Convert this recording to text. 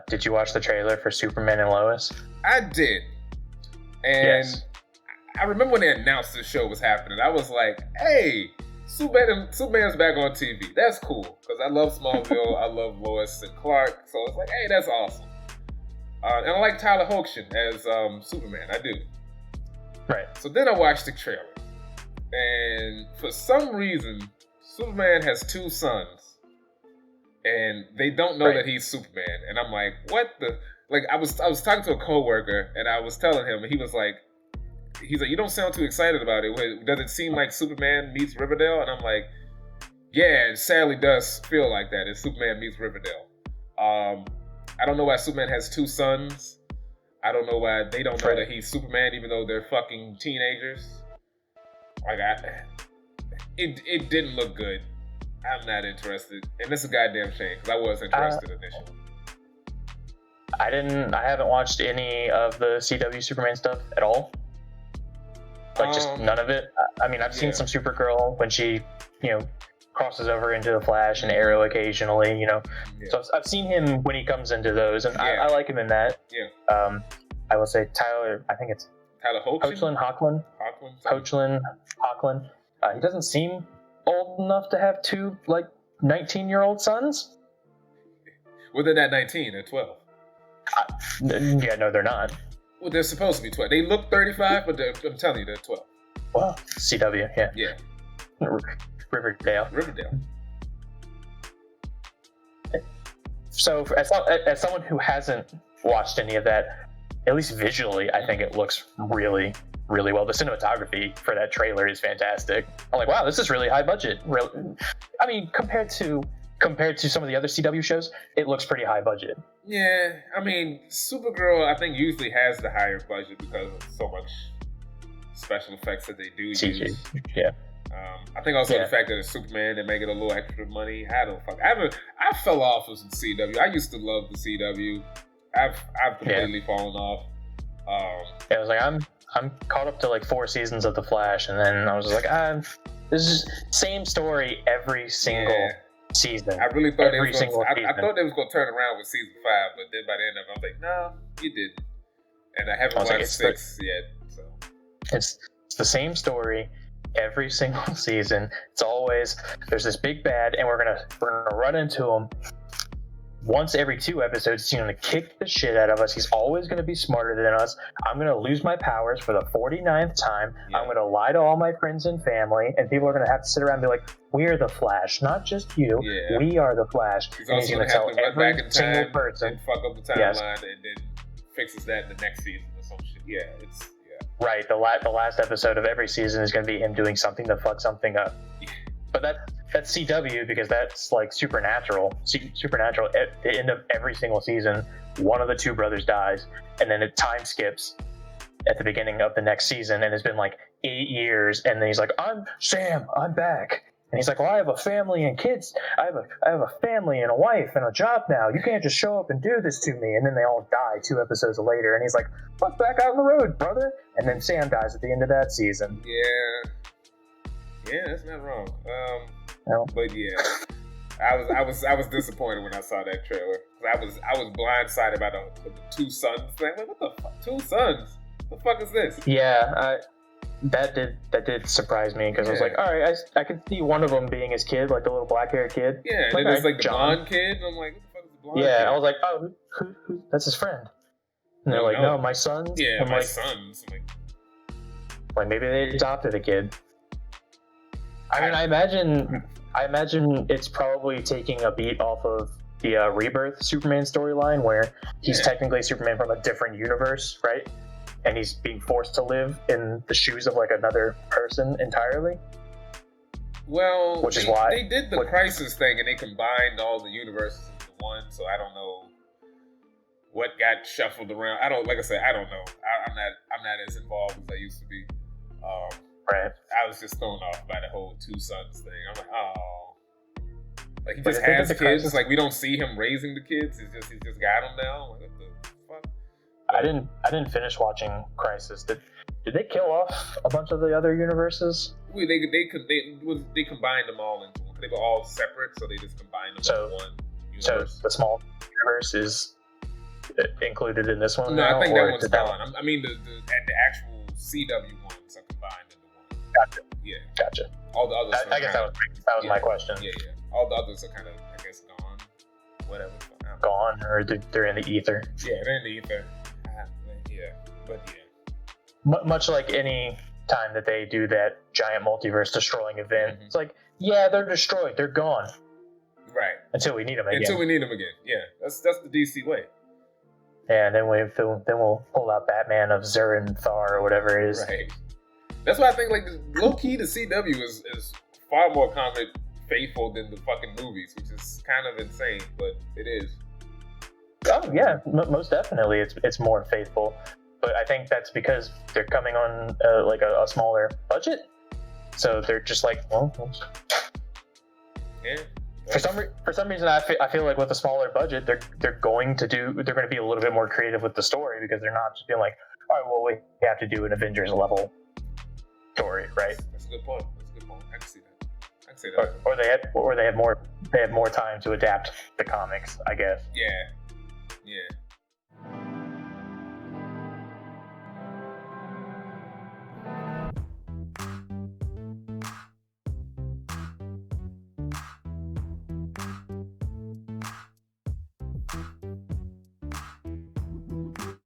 Did you watch the trailer for Superman and Lois? I did. And yes. I remember when they announced the show was happening, I was like, hey, Superman's back on TV. That's cool. Because I love Smallville. I love Lois and Clark. So it's like, hey, that's awesome. And I like Tyler Hoechlin as Superman. I do. Right. So then I watched the trailer. And for some reason, Superman has 2 sons. And they don't know that he's Superman. And I'm like, what the... Like, I was talking to a coworker, and I was telling him, and he's like, you don't sound too excited about it. Does it seem like Superman meets Riverdale? And I'm like, yeah, it sadly does feel like that. It's Superman meets Riverdale. I don't know why Superman has 2 sons. I don't know why they don't know that he's Superman, even though they're fucking teenagers. Like, it didn't look good. I'm not interested. And it's a goddamn shame, because I was interested initially. I haven't watched any of the CW Superman stuff at all. Like, just none of it. I mean, I've seen some Supergirl when she, crosses over into the Flash and Arrow occasionally, Yeah. So I've seen him when he comes into those, and I like him in that. Yeah. I will say Tyler, I think it's Tyler Hoechlin? Hoechlin. He doesn't seem old enough to have 2, 19-year-old sons. Well, they're not 19, they're 12. Yeah, no, they're not. Well, they're supposed to be 12. They look 35, but I'm telling you, they're 12. Well, CW, yeah. Yeah. Riverdale. So, as someone who hasn't watched any of that, at least visually, I think it looks really, really well. The cinematography for that trailer is fantastic. I'm like, wow, this is really high budget. I mean, compared to some of the other CW shows, it looks pretty high budget. Yeah, I mean, Supergirl, I think, usually has the higher budget because of so much special effects that they do use. Yeah. I think also the fact that it's Superman, they make it a little extra money. I fell off of the CW. I used to love the CW. I've completely fallen off. I was like, I'm caught up to 4 seasons of The Flash, and then I was like, this is same story every single season. I really thought I thought they was going to turn around with season 5, but then by the end of it, I was like, no, you didn't. And I haven't watched 6 yet. So it's the same story every single season. It's always there's this big bad, and we're gonna run into him once every 2 episodes. He's gonna kick the shit out of us. He's always gonna be smarter than us. I'm gonna lose my powers for the 49th time. I'm gonna lie to all my friends and family, and people are gonna have to sit around and be like, we're the Flash, not just you. We are the Flash. And he's gonna tell every single person and fuck up the timeline, and then fixes that in the next season or some shit. Right, the last episode of every season is going to be him doing something to fuck something up. But that's CW, because that's Supernatural. Supernatural, at the end of every single season, one of the 2 brothers dies, and then it time skips at the beginning of the next season, and it's been 8 years, and then he's like, I'm Sam, I'm back. And he's like, well, I have a family and kids. I have a family and a wife and a job now. You can't just show up and do this to me. And then they all die 2 episodes later. And he's like, let's back out on the road, brother. And then Sam dies at the end of that season. Yeah, that's not wrong. No. But yeah, I was disappointed when I saw that trailer. I was blindsided by the 2 sons thing. Like, what the fuck? 2 sons? What the fuck is this? Yeah, that did surprise me, because I was like, all right, I could see one of them being his kid, the little black-haired kid. Yeah, and then there's the blonde kid, and I'm like, what the fuck is the blonde kid? Yeah, I was like, oh, who that's his friend. And they're like, no, my sons. Yeah, I'm my sons. Like maybe they adopted a kid. I mean, I imagine it's probably taking a beat off of the Rebirth Superman storyline, where he's technically Superman from a different universe, right? And he's being forced to live in the shoes of another person entirely. Well, which is why they did the Crisis thing, and they combined all the universes into one. So I don't know what got shuffled around. I don't know. I'm not as involved as I used to be. Right. I was just thrown off by the whole 2 sons thing. I'm like, oh, he just has kids. Crisis... we don't see him raising the kids. He's just got them now. What the fuck? I didn't finish watching Crisis. Did they kill off a bunch of the other universes? They combined them all into one. They were all separate, so they just combined them into one universe. So the small universe is included in this one? No, now, I think or that one's did that gone. one- I mean, the actual CW ones are combined into one. Gotcha. Yeah. Gotcha. All the others. I guess that was my question. Yeah. All the others are kind of, I guess, gone. Whatever. Gone, or they're in the ether. Yeah, they're in the ether. Yeah, but Much like any time that they do that giant multiverse destroying event, Mhm. it's like, yeah, they're destroyed, they're gone. Right. Until we need them again. Until we need them again. Yeah, that's the DC way. Yeah, and then we'll pull out Batman of Zurin Thar or whatever it is. Right. That's why I think like low key the CW is far more comic faithful than the fucking movies, which is kind of insane, but it is. Oh yeah, most definitely, it's more faithful. But I think that's because they're coming on like a smaller budget, so they're just like, well. Yeah. For some reason, I feel like with a smaller budget, they're going to be a little bit more creative with the story, because they're not just being like, all right, well, we have to do an Avengers level story, right? That's a good point. I can see that. Or they have more time to adapt the comics, I guess. Yeah.